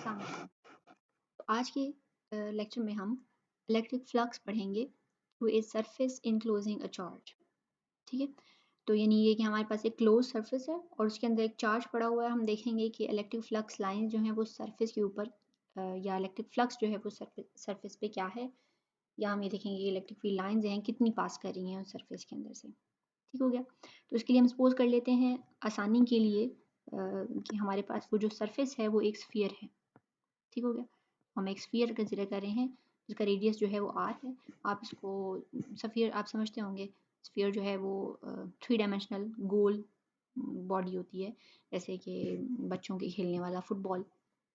अस्सलाम वालेकुम। तो आज के लेक्चर में हम इलेक्ट्रिक फ्लक्स पढ़ेंगे through a surface enclosing a charge. ठीक है, तो यानी ये कि हमारे पास एक क्लोज सरफेस है और उसके अंदर एक चार्ज पड़ा हुआ है। हम देखेंगे कि इलेक्ट्रिक फ्लक्स लाइन जो है वो सरफेस के ऊपर या इलेक्ट्रिक फ्लक्स जो है वो सरफेस पे क्या है, या हम ये देखेंगे कि इलेक्ट्रिक फील्ड लाइंस हैं कितनी पास कर रही हैं उस सरफेस के अंदर से। ठीक हो गया। तो इसके लिए हम सपोज कर लेते हैं आसानी के लिए कि हमारे पास वो जो सरफेस है वो एक स्फीयर है। ठीक हो गया। हम एक स्फीयर कंसिडर कर रहे हैं जिसका रेडियस जो है वो r है। आप इसको स्फीयर आप समझते होंगे, स्फीयर जो है वो 3 डायमेंशनल गोल बॉडी होती है, जैसे कि बच्चों के खेलने वाला फुटबॉल,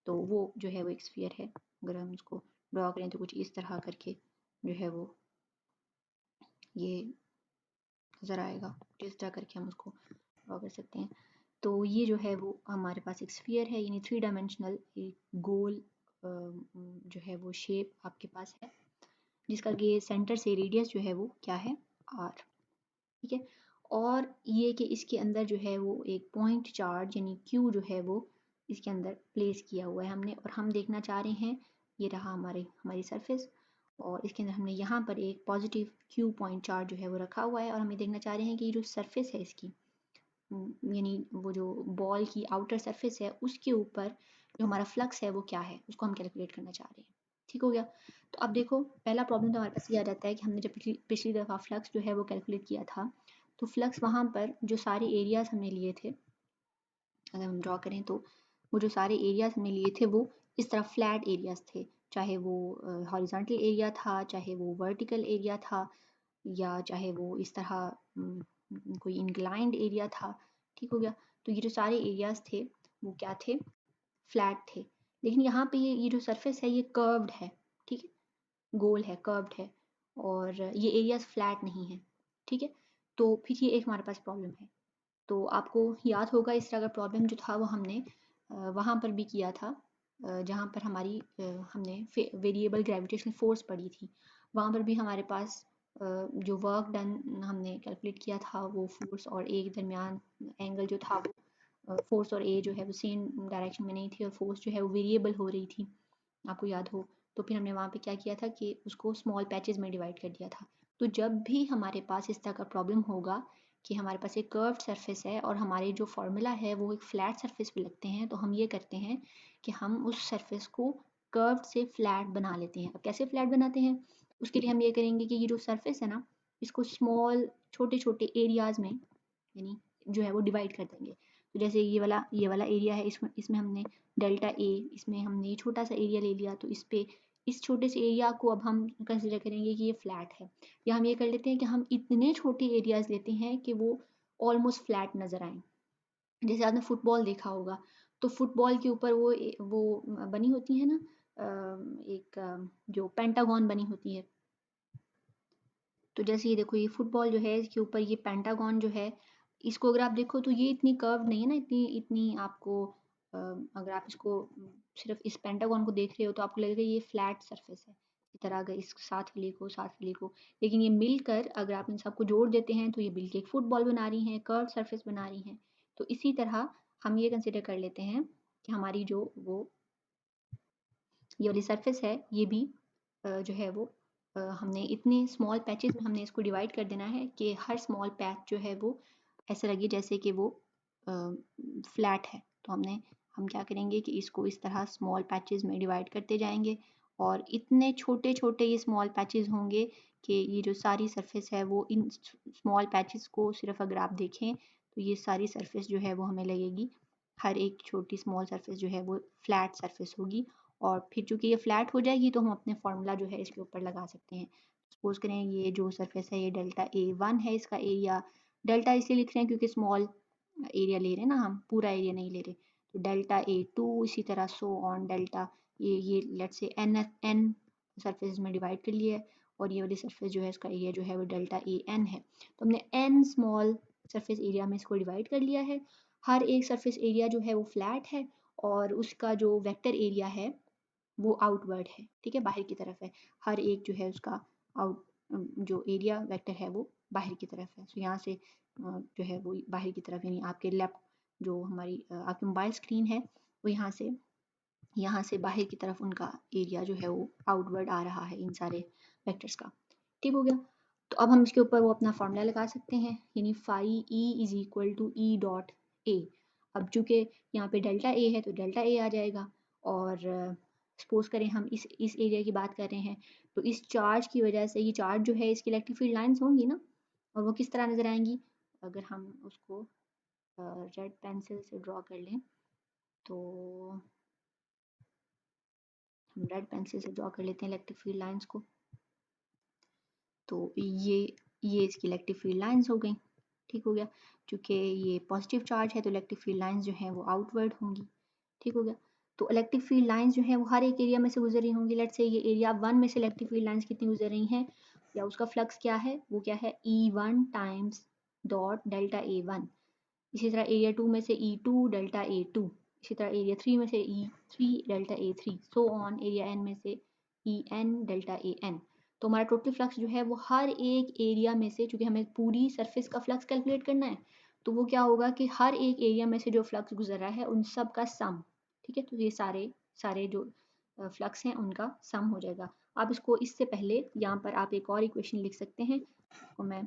तो वो जो है वो एक स्फीयर है। अगर हम उसको ड्रॉ करें तो कुछ इस तरह करके जो है वो ये नज़र आएगा, जिस तरह करके हम उसको ड्रॉ कर सकते हैं। तो ये जो है वो हमारे पास एक स्फीयर है, यानी 3 डायमेंशनल एक गोल जो है वो शेप आपके पास है, जिसका कि सेंटर से रेडियस जो है वो क्या है, r। ठीक है, और ये कि इसके अंदर जो है वो एक पॉइंट चार्ज यानी q जो है वो इसके अंदर प्लेस किया हुआ है हमने, और हम देखना चाह रहे हैं ये रहा हमारी सरफेस, और इसके अंदर हमने यहाँ पर एक पॉजिटिव q पॉइंट चार्ज जो है वो रखा हुआ है, और हमें देखना चाह रहे हैं कि ये जो सरफेस है इसकी यानी वो जो बॉल की आउटर सरफेस है उसके ऊपर जो हमारा फ्लक्स है वो क्या है, उसको हम कैलकुलेट करना चाह रहे हैं। ठीक हो गया। तो अब देखो, पहला प्रॉब्लम तो हमारे पास ये आ जाता है कि हमने जब पिछली दफ़ा फ्लक्स जो है वो कैलकुलेट किया था, तो फ्लक्स वहाँ पर जो सारे एरियाज हमने लिए थे, अगर हम ड्रॉ करें तो वो जो सारे एरियाज हमने लिए थे वो इस तरह फ्लैट एरियाज थे, चाहे वो हॉरिजॉन्टल एरिया था, चाहे वो वर्टिकल एरिया था, या चाहे वो इस तरह कोई इंक्लाइंड एरिया था। ठीक हो गया। तो ये जो सारे एरियाज थे वो क्या थे, फ्लैट थे। लेकिन यहाँ पे ये जो सरफेस है ये कर्व्ड है। ठीक है, गोल है, कर्व्ड है, और ये एरियाज फ्लैट नहीं है। ठीक है, तो फिर ये एक हमारे पास प्रॉब्लम है। तो आपको याद होगा इस तरह का प्रॉब्लम जो था वो हमने वहाँ पर भी किया था, जहाँ पर हमने वेरिएबल ग्रेविटेशनल फोर्स पढ़ी थी। वहाँ पर भी हमारे पास जो वर्क डन हमने कैलकुलेट किया था वो फोर्स और ए के दरमियान एंगल जो था वो फोर्स और ए जो है वो सेम डायरेक्शन में नहीं थी, और फोर्स जो है वो वेरिएबल हो रही थी, आपको याद हो। तो फिर हमने वहाँ पे क्या किया था कि उसको स्मॉल पैचेस में डिवाइड कर दिया था। तो जब भी हमारे पास इस तरह का प्रॉब्लम होगा कि हमारे पास एक कर्व्ड सरफेस है और हमारे जो फार्मूला है वो एक फ्लैट सरफेस पे लगते हैं, तो हम ये करते हैं कि हम उस सरफेस को कर्व्ड से फ्लैट बना लेते हैं। अब कैसे फ्लैट बनाते हैं, उसके लिए हम ये करेंगे कि ये जो सरफेस है ना, इसको स्मॉल छोटे छोटे एरियाज में यानी जो है वो डिवाइड कर देंगे। तो जैसे ये वाला एरिया है, इसमें हमने डेल्टा ए, इसमें हमने ये छोटा सा एरिया ले लिया, तो इस छोटे से एरिया को अब हम कंसिडर करेंगे कि ये फ्लैट है, या हम ये कर लेते हैं कि हम इतने छोटे एरियाज लेते हैं कि वो ऑलमोस्ट फ्लैट नज़र आए। जैसे आपने फुटबॉल देखा होगा, तो फुटबॉल के ऊपर वो बनी होती है ना, एक जो पेंटागन बनी होती है। तो जैसे ये देखो, ये फुटबॉल जो है इसके ऊपर ये पेंटागन जो है, इसको अगर आप देखो तो ये इतनी कर्व नहीं है ना, इतनी इतनी आपको अगर आप इसको सिर्फ इस पेंटागन को देख रहे हो तो आपको लगेगा ये फ्लैट सरफेस है, इस तरह अगर इस साथ वाले को, लेकिन ये मिलकर अगर आप इन सबको जोड़ देते हैं तो ये मिलकर एक फुटबॉल बना रही हैं, कर्व सरफेस बना रही हैं। तो इसी तरह हम ये कंसिडर कर लेते हैं कि हमारी जो वो ये वाली सरफेस है ये भी जो है वो हमने इतने स्मॉल पैचेस में हमने इसको डिवाइड कर देना है कि हर स्मॉल पैच जो है वो ऐसा लगे जैसे कि वो फ्लैट है। तो हम क्या करेंगे कि इसको इस तरह स्मॉल पैचेस में डिवाइड करते जाएंगे, और इतने छोटे छोटे ये स्मॉल पैचेस होंगे कि ये जो सारी सरफेस है वो इन स्मॉल पैचेस को सिर्फ अगर आप देखें तो ये सारी सरफेस जो है वो हमें लगेगी, हर एक छोटी स्मॉल सरफेस जो है वो फ्लैट सरफेस होगी। और फिर चूंकि ये फ्लैट हो जाएगी तो हम अपने फार्मूला जो है इसके ऊपर लगा सकते हैं। सपोज करें ये जो सरफेस है ये डेल्टा A1 है, इसका एरिया डेल्टा इसलिए लिख रहे हैं क्योंकि स्मॉल एरिया ले रहे हैं ना, हम पूरा एरिया नहीं ले रहे। तो डेल्टा A2 इसी तरह सो ऑन डेल्टा ये लेट्स से n सरफेस में डिवाइड कर लिया है, और ये वाली सरफेस जो है इसका एरिया जो है वो डेल्टा AN है। तो हमने n स्मॉल सरफेस एरिया में इसको डिवाइड कर लिया है। हर एक सरफेस एरिया जो है वो फ्लैट है, और उसका जो वेक्टर एरिया है वो आउटवर्ड है। ठीक है, बाहर की तरफ है। हर एक जो है उसका आउट जो एरिया वेक्टर है वो बाहर की तरफ है। तो यहाँ से जो है वो बाहर की तरफ, यानी आपके लेफ्ट जो आपकी मोबाइल स्क्रीन है वो यहाँ से यहाँ से बाहर की तरफ उनका एरिया जो है वो आउटवर्ड आ रहा है इन सारे वेक्टर्स का। ठीक हो गया। तो अब हम इसके ऊपर वो अपना फॉर्मूला लगा सकते हैं, यानी phi E is equal to E dot A. अब चूंकि यहाँ पे डेल्टा ए है तो डेल्टा ए आ जाएगा, और सपोज करें हम इस एरिया की बात कर रहे हैं, तो इस चार्ज की वजह से ये चार्ज जो है इसकी इलेक्ट्रिक फील्ड लाइंस होंगी ना, और वो किस तरह नजर आएंगी, अगर हम उसको रेड पेंसिल से ड्रॉ कर लें, तो हम रेड पेंसिल से ड्रॉ कर लेते हैं इलेक्ट्रिक फील्ड लाइंस को। तो ये इसकी इलेक्ट्रिक फील्ड लाइंस हो गई। ठीक हो गया। क्योंकि ये पॉजिटिव चार्ज है तो इलेक्ट्रिक फील्ड लाइंस जो हैं वो आउटवर्ड होंगी। ठीक हो गया। तो इलेक्ट्रिक फील्ड लाइंस जो हैं वो हर एक एरिया में से गुजर रही होंगी। लेट्स से ये एरिया 1 में से इलेक्ट्रिक फील्ड लाइंस कितनी गुजर रही हैं, या उसका फ्लक्स क्या है, वो क्या है E1 times dot delta A1। इसी तरह एरिया 2 में से E2 डेल्टा A2, इसी तरह एरिया 3 में से E3 delta A3, so on area n में से En डेल्टा An। तो हमारा टोटल फ्लक्स जो है वो हर एक एरिया में से, चूंकि हमें पूरी सरफेस का फ्लक्स कैलकुलेट करना है, तो वो क्या होगा कि हर एक एरिया में से जो फ्लक्स गुजर रहा है उन सब का सम। ठीक है, तो ये सारे सारे जो फ्लक्स हैं उनका सम हो जाएगा। आप इसको इससे पहले यहाँ पर आप एक और इक्वेशन लिख सकते हैं, तो मैं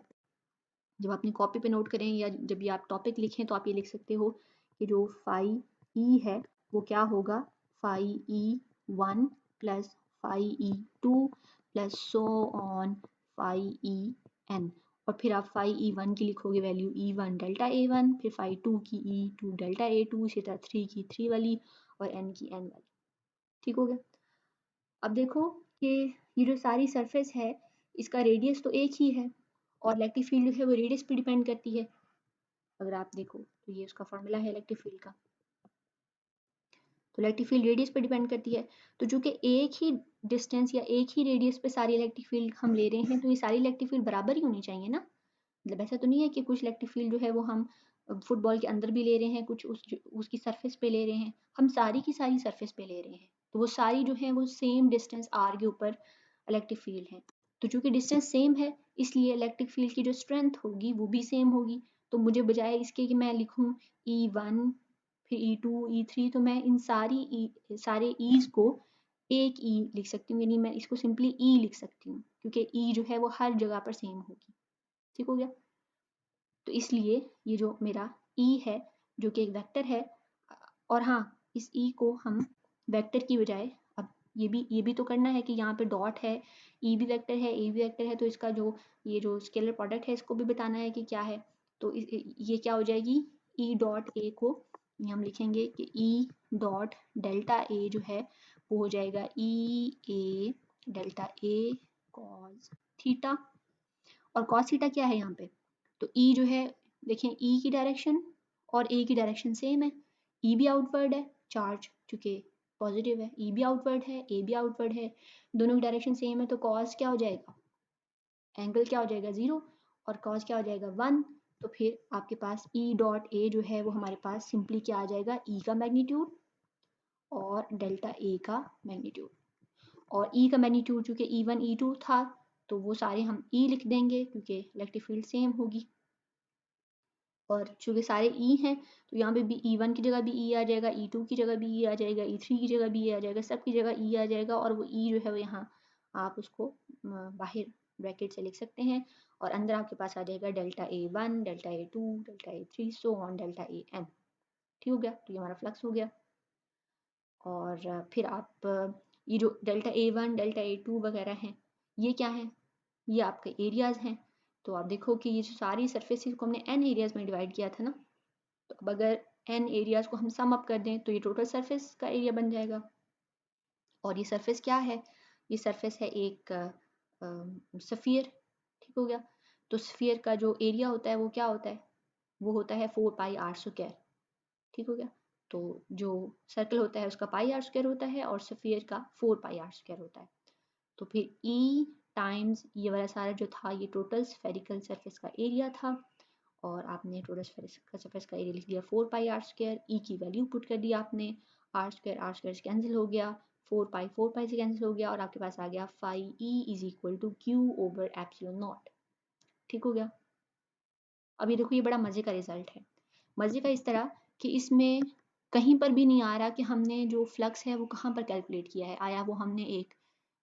जब अपनी कॉपी पे नोट करें या जब भी आप टॉपिक लिखें तो आप ये लिख सकते हो कि जो फाई ई है वो क्या होगा, phi E 1 plus phi E 2 plus so on phi E N. और फिर आप फाई ई 1 की लिखोगे वैल्यू E1 डेल्टा A1, फिर फाई 2 की E2 डेल्टा A2, इसी तरह 3 की 3 वाली और n की n वाली। ठीक हो गया। अब देखो कि ये जो सारी सरफेस है इसका रेडियस तो एक ही है, और इलेक्ट्रिक फील्ड जो है वो रेडियस पे डिपेंड करती है। अगर आप देखो तो ये उसका फॉर्मूला है इलेक्ट्रिक फील्ड का। तो इलेक्ट्रिक फील्ड रेडियस पे डिपेंड करती है, तो चूंकि एक ही डिस्टेंस या एक ही रेडियस पे सारी इलेक्ट्रिक फील्ड हम ले रहे हैं, तो ये सारी इलेक्ट्रिक फील्ड बराबर ही होनी चाहिए ना। मतलब ऐसा तो नहीं है कि कुछ इलेक्ट्रिक फील्ड जो है वो हम फुटबॉल के अंदर भी ले रहे हैं, कुछ उसकी सरफेस पे ले रहे हैं, हम सारी की सारी सरफेस पे ले रहे हैं, तो वो सारी जो है वो सेम डिस्टेंस आर के ऊपर इलेक्ट्रिक फील्ड है। तो चूंकि डिस्टेंस सेम है इसलिए इलेक्ट्रिक फील्ड की जो स्ट्रेंथ होगी वो भी सेम होगी। तो मुझे बजाय इसके कि मैं लिखूं E1 फिर E2 E3, तो मैं इन सारे ईज को एक ई लिख सकती हूँ, यानी मैं इसको सिंपली ई लिख सकती हूँ, क्योंकि ई जो है वो हर जगह पर सेम होगी। ठीक हो गया। तो इसलिए ये जो मेरा ई है जो कि एक वेक्टर है, और हाँ इस ई को हम वेक्टर की बजाय, अब ये भी तो करना है कि यहाँ पे डॉट है, ई भी वेक्टर है ए भी वेक्टर है, तो इसका जो ये जो स्केलर प्रोडक्ट है इसको भी बताना है कि क्या है। तो ये क्या हो जाएगी, ई डॉट ए को हम लिखेंगे कि ई डॉट डेल्टा ए जो है वो हो जाएगा ई ए डेल्टा ए कॉस थीटा। और कॉस थीटा क्या है यहाँ पे, तो ई जो है देखें ई की डायरेक्शन और ए की डायरेक्शन सेम है, ई भी आउटवर्ड है चार्ज चूंकि पॉजिटिव है, ई भी आउटवर्ड है ए भी आउटवर्ड है, दोनों की डायरेक्शन सेम है, तो कॉस क्या हो जाएगा, एंगल क्या हो जाएगा 0, और कॉस क्या हो जाएगा 1। तो फिर आपके पास ई डॉट ए जो है वो हमारे पास सिंपली क्या आ जाएगा, ई का मैग्नीट्यूड और डेल्टा ए का मैग्नीट्यूड। और ई का मैग्नीट्यूड चूंकि E1 E2 था तो वो सारे हम ई लिख देंगे क्योंकि इलेक्ट्रिक फील्ड सेम होगी। और चूंकि सारे ई हैं तो यहाँ पे भी E1 की जगह भी ई आ जाएगा, E2 की जगह भी ई आ जाएगा, E3 की जगह भी ई आ जाएगा, सब की जगह ई आ जाएगा, और वो ई जो है वो यहाँ आप उसको बाहर ब्रैकेट से लिख सकते हैं, और अंदर आपके पास आ जाएगा delta A1 delta A2 delta A3 so on delta AN। ठीक हो गया। तो ये हमारा फ्लक्स हो गया। और फिर आप ये जो डेल्टा A1 डेल्टा A2 वगैरह हैं ये क्या है, ये आपके एरियाज हैं। तो आप देखो कि ये जो सारी सरफेसेस को हमने n एरियाज में डिवाइड किया था ना, तो अब अगर n एरियाज को हम सम अप कर दें तो ये टोटल सरफेस का एरिया बन जाएगा। और ये सरफेस क्या है, ये सरफेस है एक सफ़ियर। ठीक हो गया। तो सफ़ियर का जो एरिया होता है वो क्या होता है, वो होता है 4πr²। ठीक हो गया। तो जो सर्कल होता है उसका πr² होता है और सफ़ियर का 4πr² होता है। तो फिर E टाइम्स ये वाला सारा जो था ये टोटल स्फेरिकल सरफेस का एरिया था, और आपने टोटल सरफेस का एरिया लिख दिया 4πr²। ई की वैल्यू पुट कर दी आपने, r² कैंसिल हो गया, 4π से कैंसिल हो गया, और आपके पास आ गया phi E is equal to Q/ε0। ठीक हो गया। अब ये देखो ये बड़ा मज़े का रिजल्ट है। मज़े का इस तरह कि इसमें कहीं पर भी नहीं आ रहा कि हमने जो फ्लक्स है वो कहाँ पर कैलकुलेट किया है। आया वो हमने एक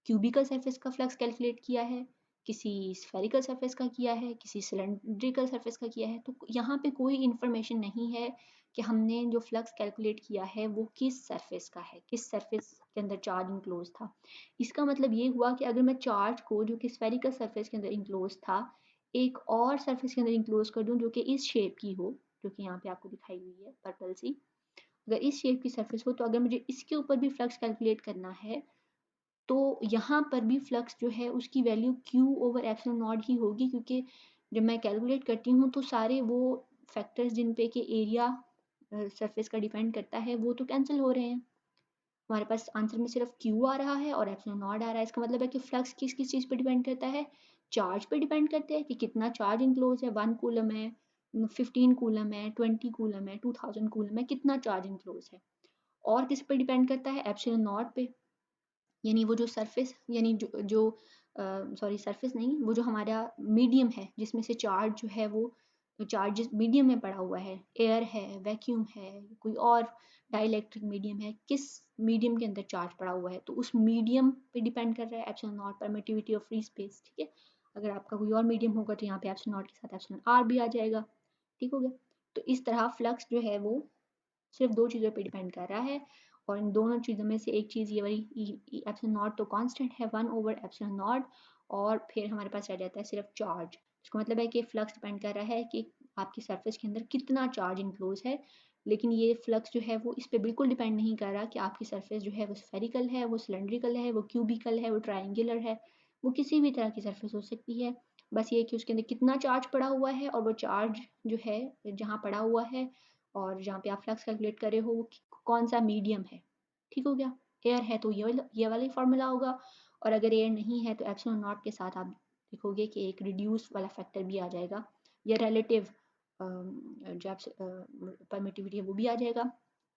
क्यूबिकल सरफेस का फ्लक्स कैलकुलेट किया है, किसी स्फेरिकल सरफेस का किया है, किसी सिलेंड्रिकल सरफेस का किया है। तो यहाँ पे कोई इन्फॉर्मेशन नहीं है कि हमने जो फ्लक्स कैलकुलेट किया है वो किस सरफेस का है, किस सरफेस के अंदर चार्ज इंक्लोज था। इसका मतलब ये हुआ कि अगर मैं चार्ज को जो कि स्फेरिकल सरफेस के अंदर इंक्लोज था एक और सरफेस के अंदर इंक्लोज कर दूं जो कि इस शेप की हो, जो कि यहाँ पे आपको दिखाई हुई है पर्पल सी, अगर इस शेप की सरफेस हो तो अगर मुझे इसके ऊपर भी फ्लक्स कैलकुलेट करना है तो यहाँ पर भी फ्लक्स जो है उसकी value Q over epsilon not ही होगी, क्योंकि जब मैं कैलकुलेट करती हूँ तो सारे वो फैक्टर्स जिन पे कि एरिया सरफेस का डिपेंड करता है वो तो कैंसिल हो रहे हैं। हमारे पास आंसर में सिर्फ Q आ रहा है और एप्सिलॉन नॉट आ रहा है। इसका मतलब है कि फ्लक्स किस किस चीज़ पे डिपेंड करता है, चार्ज पे डिपेंड करते हैं कि कितना चार्ज इंक्लोज है, 1 कूलम है, 15 कूलम है, 20 कूलम है, 2000 कूलम है, कितना चार्ज इंक्लोज है। और किस पे डिपेंड करता है, एप्सिलॉन नॉट पे, यानी वो जो सरफेस यानी जो सॉरी सरफेस नहीं, वो जो हमारा मीडियम है जिसमें से चार्ज जो है वो चार्ज जिस मीडियम में पड़ा हुआ है, एयर है, वैक्यूम है, कोई और डाइलेक्ट्रिक मीडियम है, किस मीडियम के अंदर चार्ज पड़ा हुआ है तो उस मीडियम पे डिपेंड कर रहा है epsilon not, permittivity of free space. ठीक है, अगर आपका कोई और मीडियम होगा तो यहाँ पे एप्सिलॉन नॉट के साथ एप्सिलॉन आर भी आ जाएगा। ठीक हो गया। तो इस तरह फ्लक्स जो है वो सिर्फ दो चीज़ों पे डिपेंड कर रहा है, और इन दोनों चीज़ों में से एक चीज़ ये वाली एप्सिलॉन नॉट तो कांस्टेंट है 1/एप्सिलॉन नॉट, और फिर हमारे पास रह जाता है सिर्फ चार्ज। इसका मतलब है कि फ्लक्स डिपेंड कर रहा है कि आपकी सरफेस के अंदर कितना चार्ज इंक्लोज है, लेकिन ये फ्लक्स जो है वो इस पर बिल्कुल डिपेंड नहीं कर रहा कि आपकी सरफेस जो है वो स्फेरिकल है, वो सिलेंड्रिकल है, वो क्यूबिकल है, वो ट्राइंगुलर है, वो किसी भी तरह की सरफेस हो सकती है। बस ये कि उसके अंदर कितना चार्ज पड़ा हुआ है, और वो चार्ज जो है जहाँ पड़ा हुआ है और जहाँ पे आप फ्लक्स कैलकुलेट कर रहे हो वो कौन सा मीडियम है। ठीक हो गया। एयर है तो ये वाला ही फॉर्मूला होगा, और अगर एयर नहीं है तो एप्सिलॉन नॉट के साथ आप देखोगे कि एक रिड्यूस वाला फैक्टर भी आ जाएगा, या रिलेटिव जो परमिटिविटी है वो भी आ जाएगा।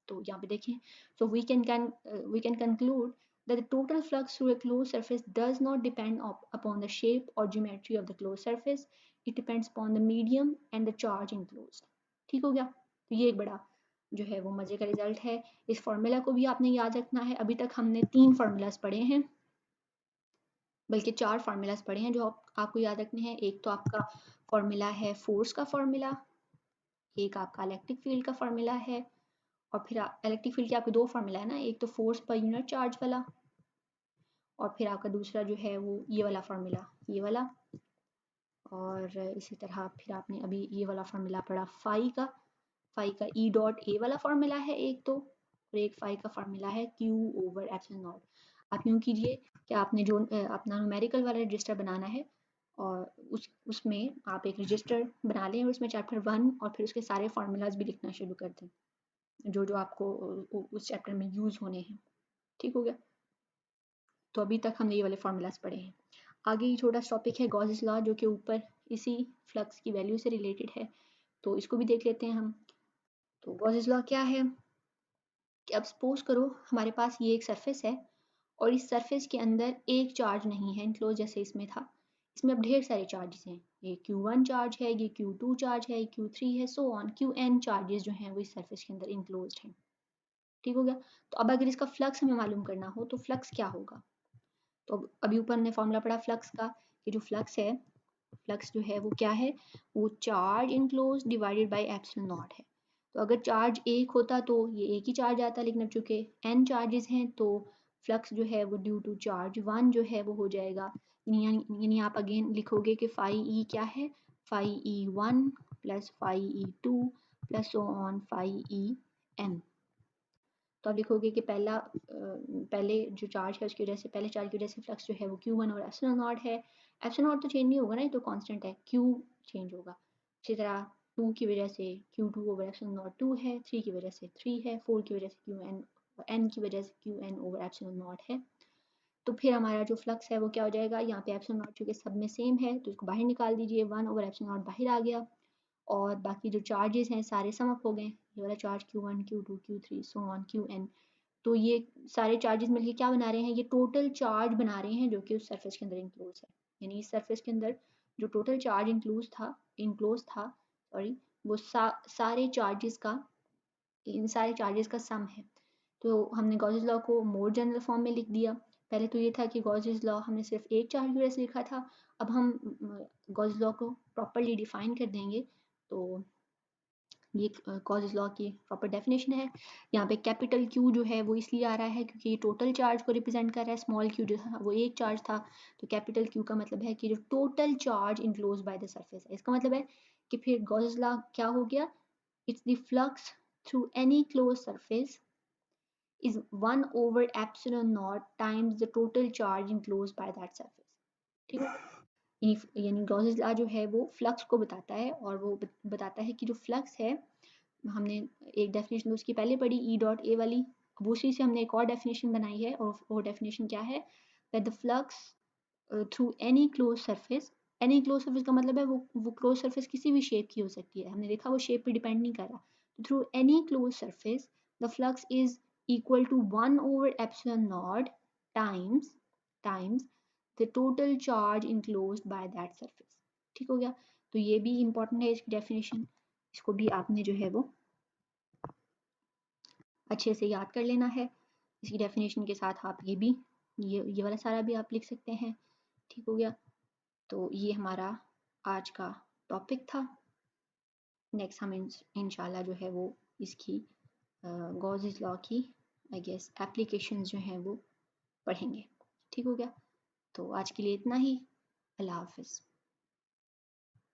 तो यहाँ पे देखें, so we can conclude that the total flux through a closed surface does not depend upon the shape or geometry of the closed surface. It depends upon the medium and the charge enclosed. ठीक हो गया। तो ये एक बड़ा जो है वो मजे का रिजल्ट है। इस फॉर्मूला को भी आपने याद रखना है। अभी तक हमने 3 फार्मूलाज पढ़े हैं, बल्कि 4 फार्मूलाज पढ़े हैं जो आपको याद रखने हैं। एक तो आपका फॉर्मूला है फोर्स का फॉर्मूला, एक आपका इलेक्ट्रिक फील्ड का फॉर्मूला है, और फिर इलेक्ट्रिक फील्ड के आपके 2 फार्मूला है ना, एक तो फोर्स पर यूनिट चार्ज वाला, और फिर आपका दूसरा जो है वो ये वाला फॉर्मूला, ये वाला। और इसी तरह फिर आपने अभी ये वाला फॉर्मूला पढ़ा फाई का ई डॉट ए वाला फॉर्मूला है एक तो, और एक फाई का फॉर्मूला है क्यू ओवर एप्सिलॉन नॉट। आप यूँ कीजिए कि आपने जो अपना न्यूमेरिकल वाला रजिस्टर बनाना है, और उसमें आप एक रजिस्टर बना लें और उसमें चैप्टर 1 और फिर उसके सारे फार्मूलाज भी लिखना शुरू कर दें जो जो आपको उस चैप्टर में यूज़ होने हैं। ठीक हो गया। तो अभी तक हमने ये वाले फार्मूलाज पढ़े हैं। आगे ये छोटा टॉपिक है गॉसेस लॉ, जो कि ऊपर इसी फ्लक्स की वैल्यू से रिलेटेड है, तो इसको भी देख लेते हैं हम। तो गॉसेस लॉ क्या है कि अब सपोज करो हमारे पास ये एक सरफेस है, और इस सरफेस के अंदर एक चार्ज नहीं है इनक्लोज जैसे इसमें था, इसमें अब ढेर सारे चार्जेस हैं। ये Q1 चार्ज है, ये Q2 चार्ज है, Q3 है, सो ऑन Qn चार्जेस जो हैं वो इस सरफेस के अंदर इनक्लोज हैं। ठीक हो गया। तो अब अगर इसका फ्लक्स हमें मालूम करना हो तो फ्लक्स क्या होगा, तो अभी ऊपर हमने फॉर्मूला पढ़ा फ्लक्स का कि जो फ्लक्स है, फ्लक्स जो है वो क्या है, वो charge enclose divided by epsilon not है। तो अगर चार्ज एक होता तो ये एक ही चार्ज आता, लेकिन अब चूंकि n चार्जेस हैं तो फ्लक्स जो है वो ड्यू टू चार्ज 1 जो है वो हो जाएगा। यानी आप अगेन लिखोगे कि फाई ई क्या है, phi E 1 plus phi E 2 plus so on phi E n। तो आप लिखोगे कि पहले जो चार्ज है उसकी वजह से, पहले चार्ज की वजह से फ्लक्स जो है वो Q1 और एप्सिलॉन नॉट है। एप्सिलॉन नॉट तो चेंज नहीं होगा ना, ये तो कांस्टेंट है, Q चेंज होगा। इसी तरह 2 की वजह से Q2 ओवर एप्सिलॉन नॉट 2 है, 3 की वजह से 3 है, 4 की वजह से Qn, n की वजह से Qn ओवर एप्सिलॉन नॉट है। तो फिर हमारा जो फ्लक्स है वो क्या हो जाएगा, यहाँ पे एप्सिलॉन नॉट चूँकि सब में सेम है तो इसको बाहर निकाल दीजिए, 1 ओवर एप्सिलॉन नॉट बाहर आ गया, और बाकी जो चार्जेस हैं सारे सम अप हो गए। ये वाला charge Q1 Q2 Q3 so on Qn, तो ये सारे चार्जेस मिलके क्या बना रहे हैं, ये टोटल चार्ज बना रहे हैं जो कि उस सरफेस के अंदर इंक्लोज है। यानी इस सरफेस के अंदर जो टोटल चार्ज इंक्लोज था सॉरी, वो सारे चार्जेस का इन सारे चार्जेस का सम है। तो हमने गॉसेस लॉ को मोर जनरल फॉर्म में लिख दिया। पहले तो ये था कि गॉसेस लॉ हमने सिर्फ एक चार्ज की वजह से लिखा था, अब हम गॉसेस लॉ को प्रॉपरली डिफाइन कर देंगे। तो ये गॉसेस लॉ की प्रॉपर डेफिनेशन है। यहाँ पे कैपिटल क्यू जो है वो इसलिए आ रहा है क्योंकि ये टोटल चार्ज को रिप्रेजेंट कर रहा है, स्मॉल क्यू जो था वो एक चार्ज था। तो कैपिटल क्यू का मतलब है कि जो total charge enclose by the surface है। इसका मतलब है कि फिर गॉसेस लॉ क्या हो गया, it's the flux through any close surface is 1 over epsilon naught times the total charge enclosed by that surface। ठीक है, यानी गॉसेस लॉ जो है वो फ्लक्स को बताता है, और वो बताता है कि जो फ्लक्स है, हमने एक डेफिनेशन तो उसकी पहले पढ़ी ई डॉट ए वाली, अब उसी से हमने एक और डेफिनेशन बनाई है, और वो डेफिनेशन क्या है, that the flux through any close surface. Any close surface का मतलब है वो क्लोज सरफेस किसी भी शेप की हो सकती है, हमने देखा वो शेप पे डिपेंड नहीं कर रहा। Through any close surface the flux is equal to 1 over epsilon naught times the total charge enclosed by that surface. ठीक हो गया। तो ये भी इंपॉर्टेंट है इसकी डेफिनेशन, इसको भी आपने जो है वो अच्छे से याद कर लेना है। इसकी डेफिनेशन के साथ आप ये भी ये वाला सारा भी आप लिख सकते हैं। ठीक हो गया। तो ये हमारा आज का टॉपिक था। नेक्स्ट हम इंशाल्लाह जो है वो इसकी गॉसेस लॉ की आई गेस एप्लीकेशंस जो हैं वो पढ़ेंगे। ठीक हो गया। तो आज के लिए इतना ही। अल्लाह हाफिज़।